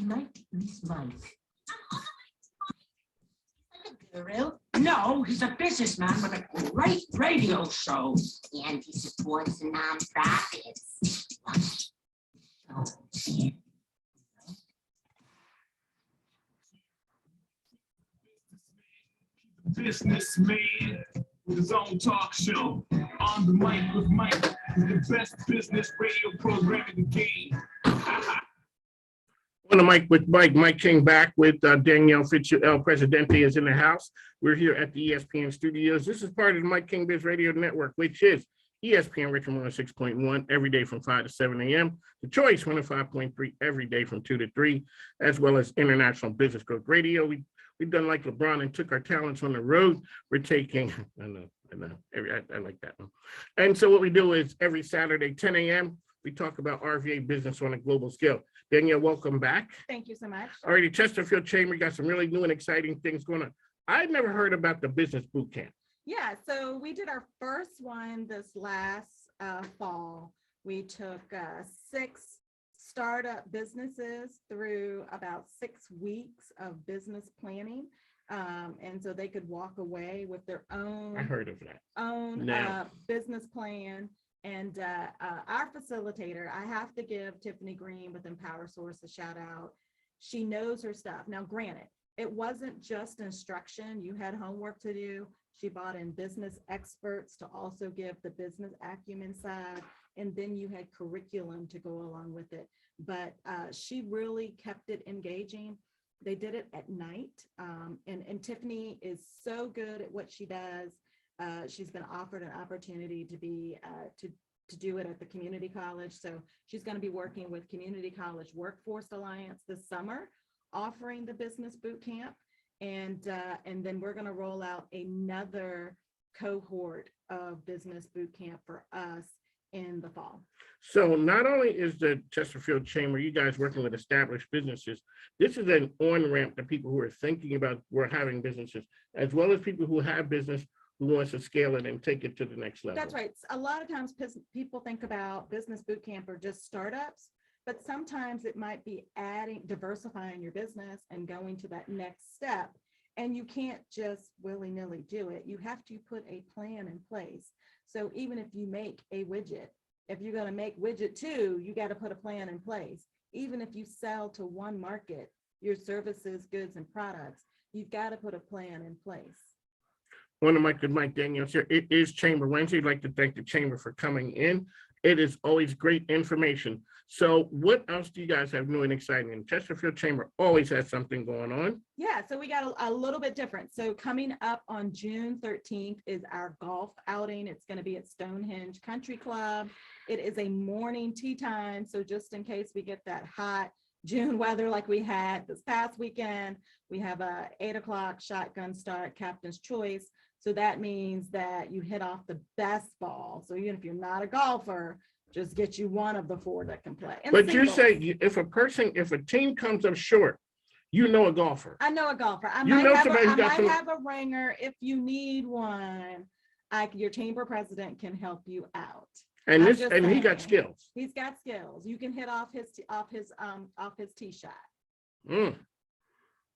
like this Mike. Guru? No, he's a businessman with a great radio show. And he supports nonprofits. Businessman with his own talk show. On the mic with Mike, the best business radio program in the game. On the mic with Mike King back with Danielle Fitzgerald, Presidente is in the house. We're here at the ESPN studios. This is part of the Mike King Biz Radio Network, which is ESPN Richmond 106.1 every day from 5 to 7 a.m. The Choice 105.3 every day from 2 to 3, as well as International Business Growth Radio. We've done like LeBron and took our talents on the road. We're taking, I like that one. And so what we do is every Saturday, 10 a.m., we talk about RVA business on a global scale. Danielle, welcome back. Thank you so much. All righty, Chesterfield Chamber got some really new and exciting things going on. I'd never heard about the business boot camp. Yeah, so we did our first one this last fall. We took 6 startup businesses through about 6 weeks of business planning. And so they could walk away with their own, I heard of that. business plan. And our facilitator, I have to give Tiffany Green with Empower Source a shout out. She knows her stuff. Now, granted, it wasn't just instruction. You had homework to do. She brought in business experts to also give the business acumen side. And then you had curriculum to go along with it. But she really kept it engaging. They did it at night. And Tiffany is so good at what she does. She's been offered an opportunity to be to do it at the community college. So she's going to be working with Community College Workforce Alliance this summer, offering the business boot camp. And then we're going to roll out another cohort of business boot camp for us in the fall. So not only is the Chesterfield Chamber, you guys working with established businesses, this is an on-ramp to people who are thinking about having businesses, as well as people who have business who wants to scale it and take it to the next level. That's right. A lot of times people think about business boot camp or just startups, but sometimes it might be diversifying your business and going to that next step. And you can't just willy-nilly do it. You have to put a plan in place. So even if you make a widget, if you're going to make widget 2, you got to put a plan in place. Even if you sell to one market, your services, goods, and products, you've got to put a plan in place. One of Mike Daniels here. It is Chamber Wednesday. I'd like to thank the Chamber for coming in. It is always great information. So what else do you guys have new and exciting? And Chesterfield Chamber always has something going on. Yeah, so we got a little bit different. So coming up on June 13th is our golf outing. It's going to be at Stonehenge Country Club. It is a morning tea time. So just in case we get that hot June weather like we had this past weekend, we have a 8 o'clock shotgun start, captain's choice. So that means that you hit off the best ball. So even if you're not a golfer, just get you one of the 4 that can play. And but singles. You say if a team comes up short, you know a golfer. I know a golfer. I You might know have somebody who got some- have a ringer. If you need one, your chamber president can help you out. And I'm this just and he got saying. skills. He's got skills. You can hit off his tee shot.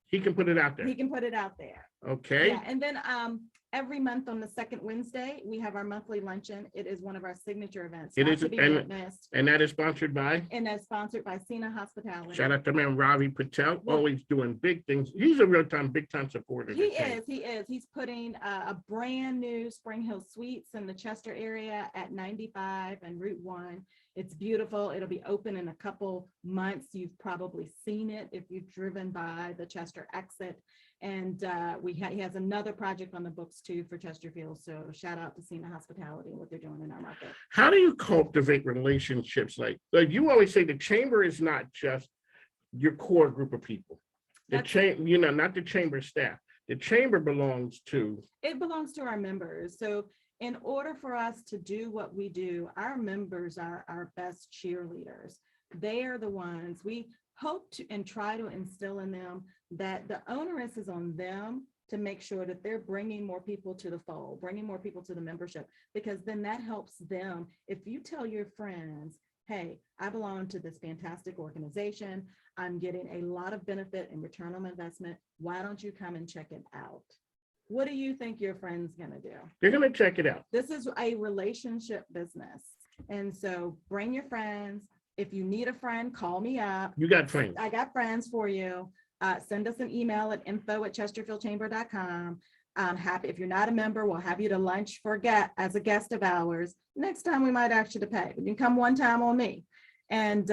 He can put it out there. He can put it out there. Okay. Yeah, and then every month on the second Wednesday, we have our monthly luncheon. It is one of our signature events. It not is, to be and missed. that is sponsored by? And that's sponsored by Sina Hospitality. Shout out to man Ravi Patel, Well, always doing big things. He's a big time supporter. He is. He's putting a brand new Spring Hill Suites in the Chester area at 95 and Route 1. It's beautiful. It'll be open in a couple months. You've probably seen it if you've driven by the Chester exit. And he has another project on the books too for Chesterfield. So shout out to Sina Hospitality and what they're doing in our market. How do you cultivate relationships? Like you always say, the chamber is not just your core group of people. Not the chamber staff. The chamber belongs to. It belongs to our members. So in order for us to do what we do, our members are our best cheerleaders. They are the ones we hope to and try to instill in them that the onus is on them to make sure that they're bringing more people to the fold, bringing more people to the membership, because then that helps them. If you tell your friends, hey, I belong to this fantastic organization. I'm getting a lot of benefit and return on investment. Why don't you come and check it out? What do you think your friend's gonna do? They're gonna check it out. This is a relationship business. And so bring your friends. If you need a friend, call me up. You got friends. I got friends for you. Send us an email at info@chesterfieldchamber.com. I'm happy. If you're not a member, we'll have you to lunch as a guest of ours. Next time we might ask you to pay, but you can come one time on me and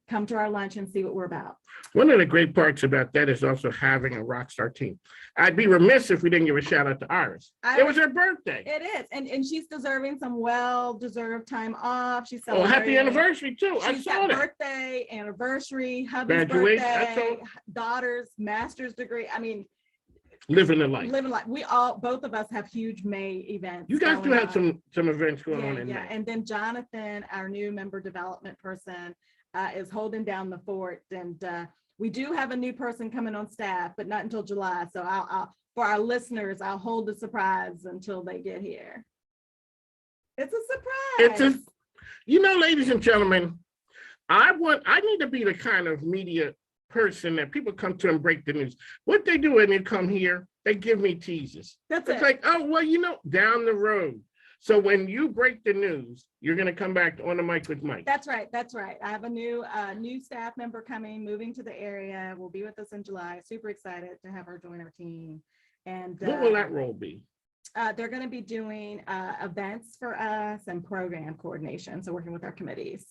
come to our lunch and see what we're about. One of the great parts about that is also having a rock star team. I'd be remiss if we didn't give a shout out to Iris. It was her birthday. It is. And she's deserving some well-deserved time off. She's Oh, happy anniversary too. I She's saw got that. birthday, anniversary, hubby's Graduation, I birthday, saw- daughter's master's degree. I mean, Living the life. living like both of us have huge May events. You guys do going have on. some events going on in Yeah. May. And then Jonathan, our new member development person, is holding down the fort. And we do have a new person coming on staff, but not until July. So I'll for our listeners, I'll hold the surprise until they get here. It's a surprise. Ladies and gentlemen, I need to be the kind of media person that people come to and break the news. What they do when they come here, they give me teases. That's It's it. like, oh, well, down the road. So when you break the news, you're going to come back on the mic with Mike. That's right. That's right. I have a new staff member moving to the area. Will be with us in July. Super excited to have her join our team. And What will that role be? they're going to be doing events for us and program coordination. So working with our committees.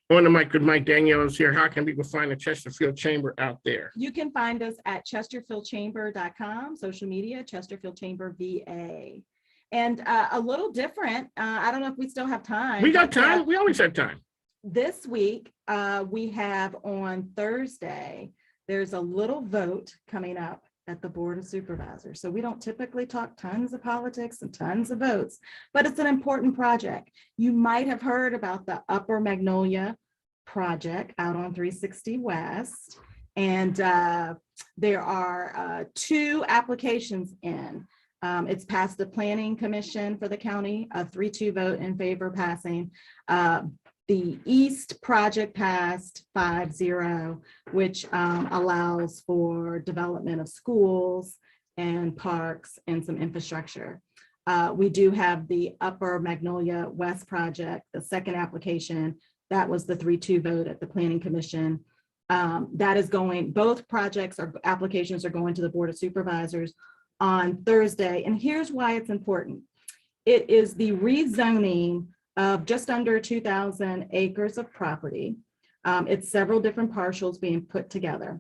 On the mic with Mike. Danielle is here. How can people find the Chesterfield Chamber out there? You can find us at chesterfieldchamber.com, social media, Chesterfield Chamber VA. And a little different. I don't know if we still have time. We got but, time. We always have time. This week, we have on Thursday, there's a little vote coming up at the Board of Supervisors. So we don't typically talk tons of politics and tons of votes, but it's an important project. You might have heard about the Upper Magnolia project out on 360 West. And there are 2 applications in. It's passed the Planning Commission for the county, a 3-2 vote in favor passing. The East project passed 5-0, which allows for development of schools and parks and some infrastructure. We do have the Upper Magnolia West project, the second application. That was the 3-2 vote at the Planning Commission. That is going, both projects or applications are going to the Board of Supervisors on Thursday. And here's why it's important. It is the rezoning of just under 2,000 acres of property. It's several different partials being put together.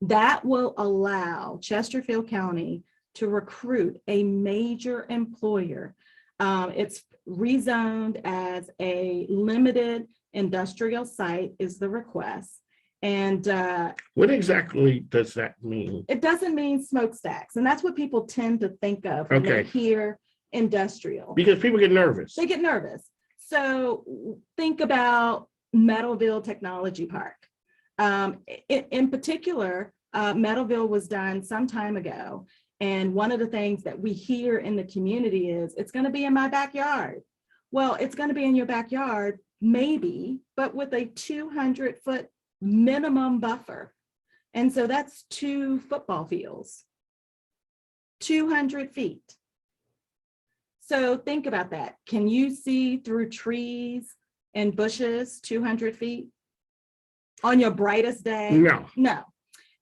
That will allow Chesterfield County to recruit a major employer. It's rezoned as a limited industrial site is the request. And what exactly does that mean? It doesn't mean smokestacks. And that's what people tend to think of when they hear industrial. Because people get nervous. They get nervous. So think about Meadowville Technology Park. In particular, Meadowville was done some time ago. And one of the things that we hear in the community is, it's going to be in my backyard. Well, it's going to be in your backyard, maybe, but with a 200-foot minimum buffer. And so that's 2 football fields, 200 feet. So think about that. Can you see through trees and bushes 200 feet on your brightest day? No. No.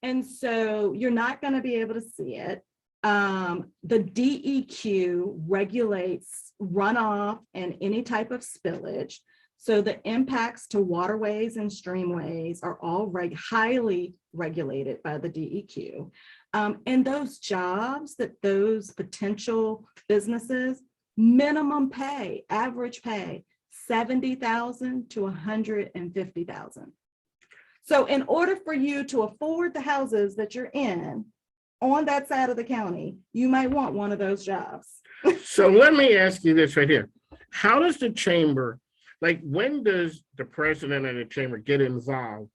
And so you're not going to be able to see it. The DEQ regulates runoff and any type of spillage. So the impacts to waterways and streamways are all highly regulated by the DEQ. And those jobs that those potential businesses, minimum pay, average pay, $70,000 to $150,000. So in order for you to afford the houses that you're in on that side of the county, you might want one of those jobs. So let me ask you this right here. How does the chamber, like when does the president of the chamber get involved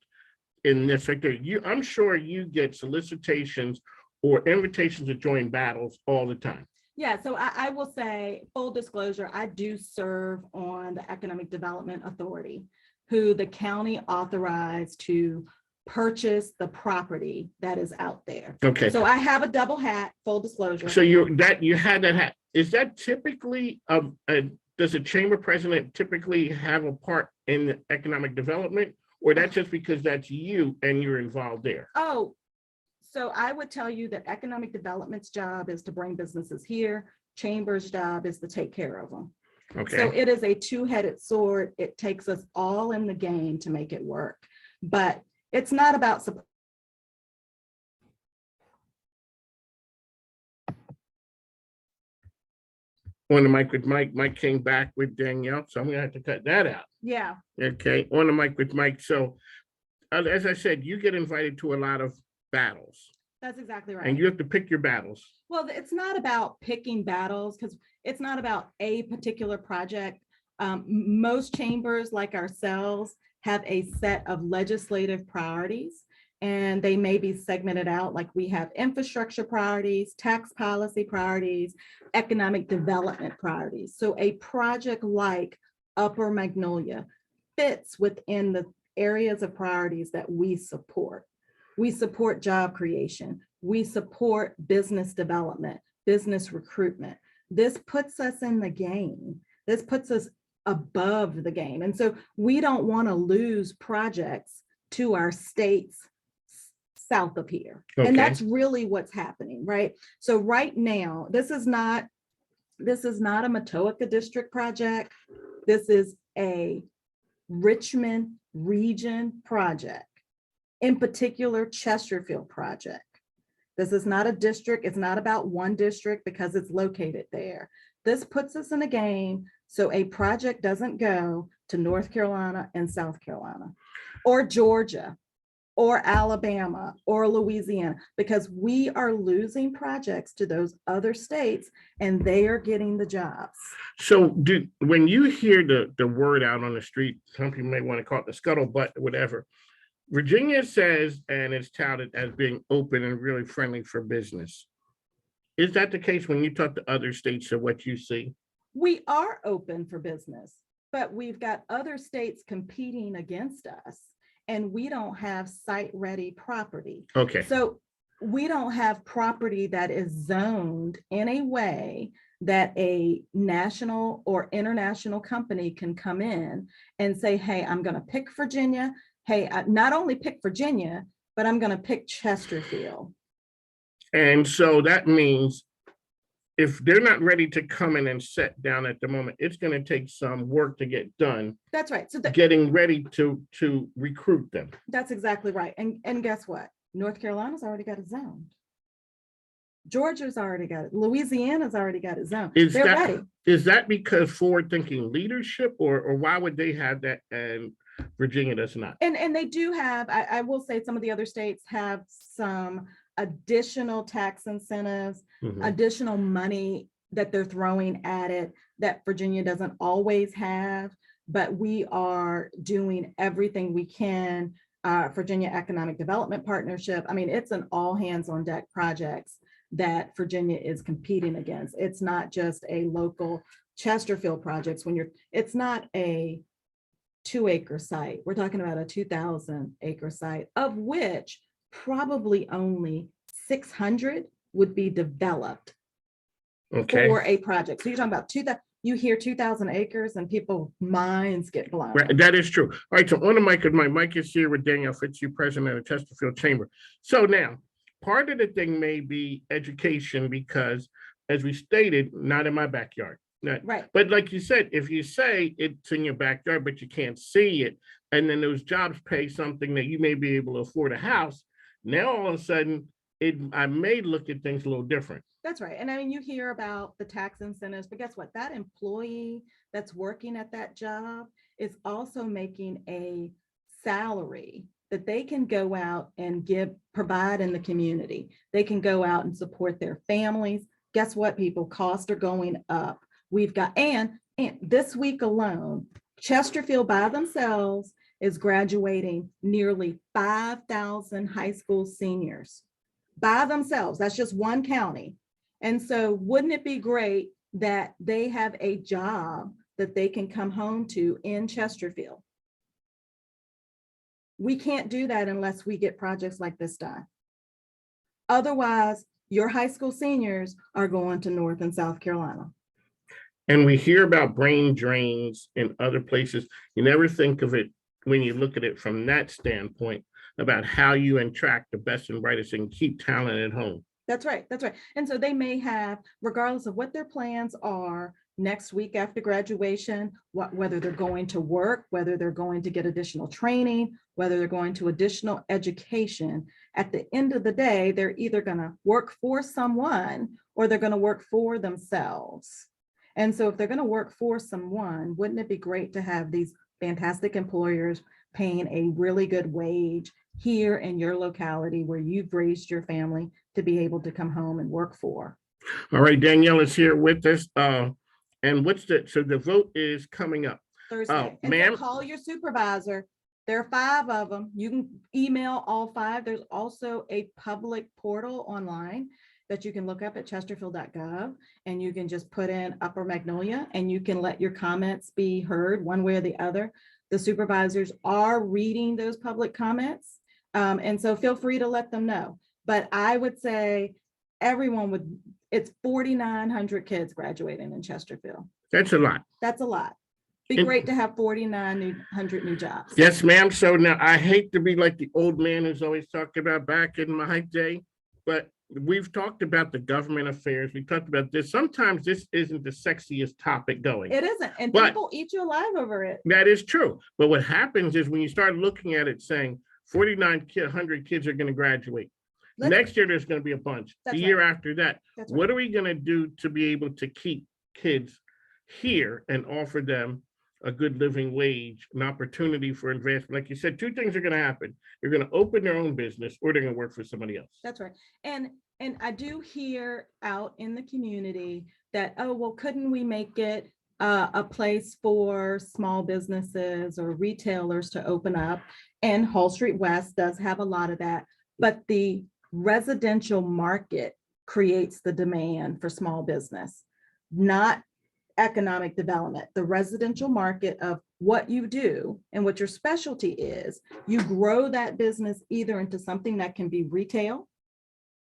in this? I'm sure you get solicitations or invitations to join battles all the time. Yeah, so I will say, full disclosure, I do serve on the Economic Development Authority. who the county authorized to purchase the property that is out there. Okay, So I have a double hat, full disclosure. so you had that hat. Is that typically, does a chamber president typically have a part in economic development? Or that's just because that's you and you're involved there? Oh, so I would tell you that economic development's job is to bring businesses here. Chamber's job is to take care of them. So Okay, it is a two-headed sword. It takes us all in the game to make it work. But it's not about support. on the mic with Mike. Mike came back with Danielle, so I'm gonna have to cut that out. Yeah, Okay, on the mic with Mike. So as I said, you get invited to a lot of battles that's exactly and right. you have to pick your battles. Well, it's not about picking battles because it's not about a particular project. Most chambers like ourselves have a set of legislative priorities and they may be segmented out, like we have infrastructure priorities, tax policy priorities, economic development priorities. So a project like Upper Magnolia fits within the areas of priorities that we support. We support job creation. We support business development, business recruitment. This puts us in the game. This puts us above the game. And so we don't want to lose projects to our states south of here. Okay. And that's really what's happening, right? So right now, this is not a Matoaka district project. This is a Richmond region project. In particular, Chesterfield project. This is not a district. It's not about one district because it's located there. This puts us in a game so a project doesn't go to North Carolina and South Carolina or Georgia or Alabama or Louisiana, because we are losing projects to those other states and they are getting the jobs. So when you hear the word out on the street, some people may want to call it the scuttlebutt or whatever, Virginia says, and it's touted as being open and really friendly for business. Is that the case when you talk to other states of what you see? We are open for business, but we've got other states competing against us and we don't have site-ready property. Okay, So we don't have property that is zoned in a way that a national or international company can come in and say, hey, I'm going to pick Virginia. Hey, I not only pick Virginia, but I'm going to pick Chesterfield. and so that means if they're not ready to come in and sit down at the moment, it's going to take some work to get done. That's right. So Getting ready to recruit them. that's exactly right. And guess what? North Carolina's already got it zoned. Georgia's already got it. Louisiana's already got it zoned. They're ready. Is that because forward-thinking leadership, or why would they have that and Virginia does not? And they do have, I will say some of the other states have some additional tax incentives, Mhm. additional money that they're throwing at it that Virginia doesn't always have, but we are doing everything we can. Virginia Economic Development Partnership. I mean, it's an all hands on deck projects that Virginia is competing against. It's not just a local Chesterfield projects it's not a 2-acre site. We're talking about a 2,000-acre site, of which probably only 600 would be developed Okay. for a project. So you're talking about you hear 2,000 acres and people's minds get blown. Right, that is true. All right, so on the mic, my mic is here with Danielle Fitzhugh, president of the Chesterfield Chamber. So now, part of the thing may be education because, as we stated, not in my backyard. Right. But like you said, if you say it's in your backyard, but you can't see it, and then those jobs pay something that you may be able to afford a house, now all of a sudden, I may look at things a little different. That's right. And I mean, you hear about the tax incentives, but guess what? That employee that's working at that job is also making a salary that they can go out and provide in the community. They can go out and support their families. Guess what, people? Costs are going up. We've got, and this week alone, Chesterfield by themselves is graduating nearly 5,000 high school seniors by themselves. That's just one county. And so wouldn't it be great that they have a job that they can come home to in Chesterfield? we can't do that unless we get projects like this done. Otherwise, your high school seniors are going to North and South Carolina. And we hear about brain drains in other places. You never think of it when you look at it from that standpoint about how you attract the best and brightest and keep talent at home. That's right. That's right. And so they may have, regardless of what their plans are next week after graduation, whether they're going to work, whether they're going to get additional training, whether they're going to additional education, at the end of the day, they're either going to work for someone or they're going to work for themselves. And so if they're going to work for someone, wouldn't it be great to have these fantastic employers paying a really good wage here in your locality where you've raised your family to be able to come home and work for? All right, Danielle is here with us. And so the vote is coming up. Thursday. And so call your supervisor. There are 5 of them. You can email all 5. There's also a public portal online that you can look up at chesterfield.gov, and you can just put in Upper Magnolia and you can let your comments be heard one way or the other. The supervisors are reading those public comments. And so feel free to let them know. But I would say it's 4,900 kids graduating in Chesterfield. That's a lot. That's a lot. Be great to have 4,900 new jobs. Yes, ma'am. So now I hate to be like the old man who's always talked about back in my day, but we've talked about the government affairs. We talked about this. Sometimes this isn't the sexiest topic going. It isn't. And but people eat you alive over it. That is true. But what happens is when you start looking at it saying 4,900 kids are going to graduate. Next year, there's going to be a bunch. The year after that, what are we going to do to be able to keep kids here and offer them a good living wage, an opportunity for investment? Like you said, 2 things are going to happen. They're going to open their own business or they're going to work for somebody else. That's right. And I do hear out in the community that, oh, well, couldn't we make it a place for small businesses or retailers to open up? And Hall Street West does have a lot of that, but the residential market creates the demand for small business, not economic development. The residential market of what you do and what your specialty is, you grow that business either into something that can be retail,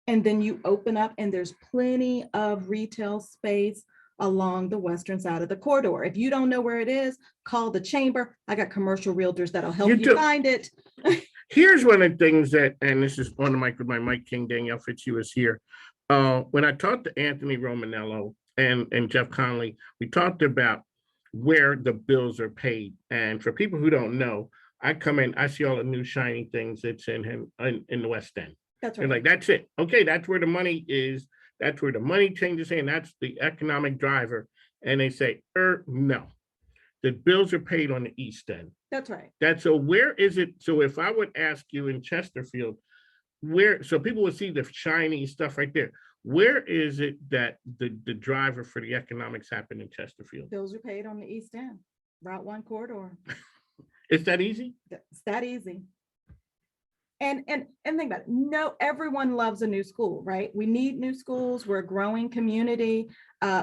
and then you open up and there's plenty of retail space along the western side of the corridor. If you don't know where it is, call the chamber. I got commercial realtors that'll help you find it. Here's one of the things that, and this is on the mic with my Mike King, Danielle Fitzhugh is here. When I talked to Anthony Romanello and Jeff Conley, we talked about where the bills are paid. And for people who don't know, I come in, I see all the new shiny things that's in the West End. That's right. They're like, that's it. Okay, that's where the money is. That's where the money changes in. That's the economic driver. And they say, no. The bills are paid on the East End. That's right. So where is it? So if I would ask you in Chesterfield, so people would see the shiny stuff right there. Where is it that the driver for the economics happen in Chesterfield? Bills are paid on the East End, Route 1 corridor. It's that easy? It's that easy. And think about it. No, everyone loves a new school, right? We need new schools. We're a growing community.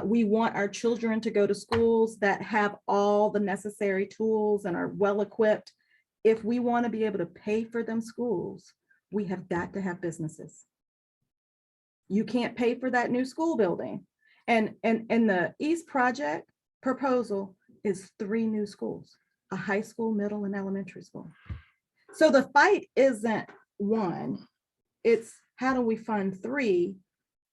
We want our children to go to schools that have all the necessary tools and are well equipped. If we want to be able to pay for them schools, we have got to have businesses. You can't pay for that new school building. And the East Project proposal is 3 new schools, a high school, middle, and elementary school. So the fight isn't 1, it's how do we fund 3,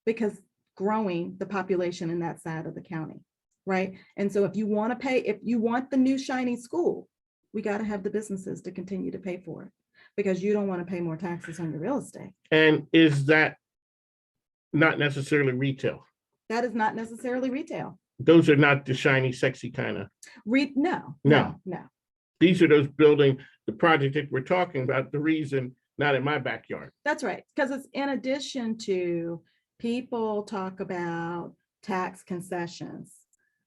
because growing the population in that side of the county, right? And so if you want the new shiny school, we got to have the businesses to continue to pay for it, because you don't want to pay more taxes on your real estate. And is that not necessarily retail? That is not necessarily retail. Those are not the shiny, sexy kind of. No. These are those building, the project that we're talking about, the reason not in my backyard. That's right. Because it's in addition to, people talk about tax concessions,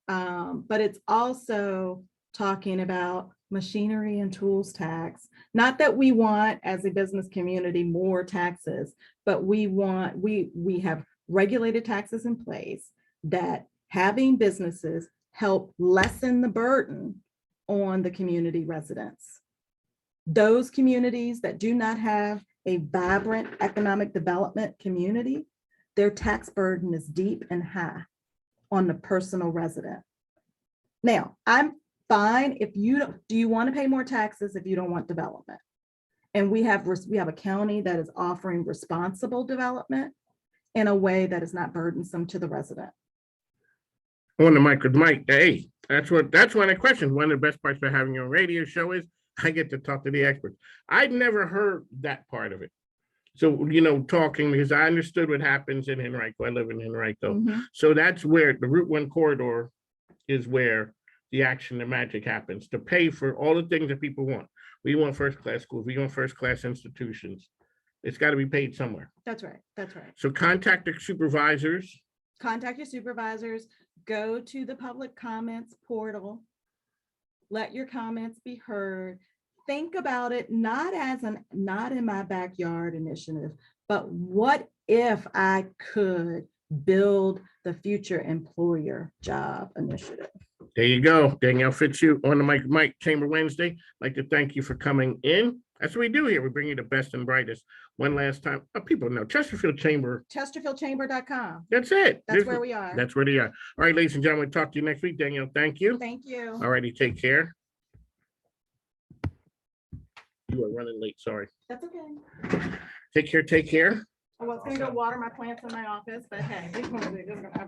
but it's also talking about machinery and tools tax. Not that we want, as a business community, more taxes, but we have regulated taxes in place that having businesses help lessen the burden on the community residents. Those communities that do not have a vibrant economic development community, their tax burden is deep and high on the personal resident. Now, I'm fine if you do you want to pay more taxes if you don't want development? And we have a county that is offering responsible development in a way that is not burdensome to the resident. On the mic with Mike. Hey, that's one of the questions. One of the best parts of having your radio show is I get to talk to the experts. I'd never heard that part of it. So, talking, because I understood what happens in Henrico. I live in Henrico. Mhm. So that's where the Route 1 corridor is, where the action, the magic happens to pay for all the things that people want. We want first-class schools. We want first-class institutions. It's got to be paid somewhere. That's right. That's right. So contact the supervisors. Contact your supervisors, go to the public comments portal. Let your comments be heard. Think about it not as not in my backyard initiative, but what if I could build the future employer job initiative? There you go. Danielle Fitzhugh on the mic, Mike Chamber Wednesday. I'd like to thank you for coming in. That's what we do here. We bring you the best and brightest. One last time, people know Chesterfield Chamber. Chesterfieldchamber.com. That's it. That's where we are. That's where they are. All right, ladies and gentlemen, talk to you next week. Danielle, thank you. Thank you. All righty, take care. You are running late, sorry. That's okay. Take care, take care. I was gonna go water my plants in my office, but hey.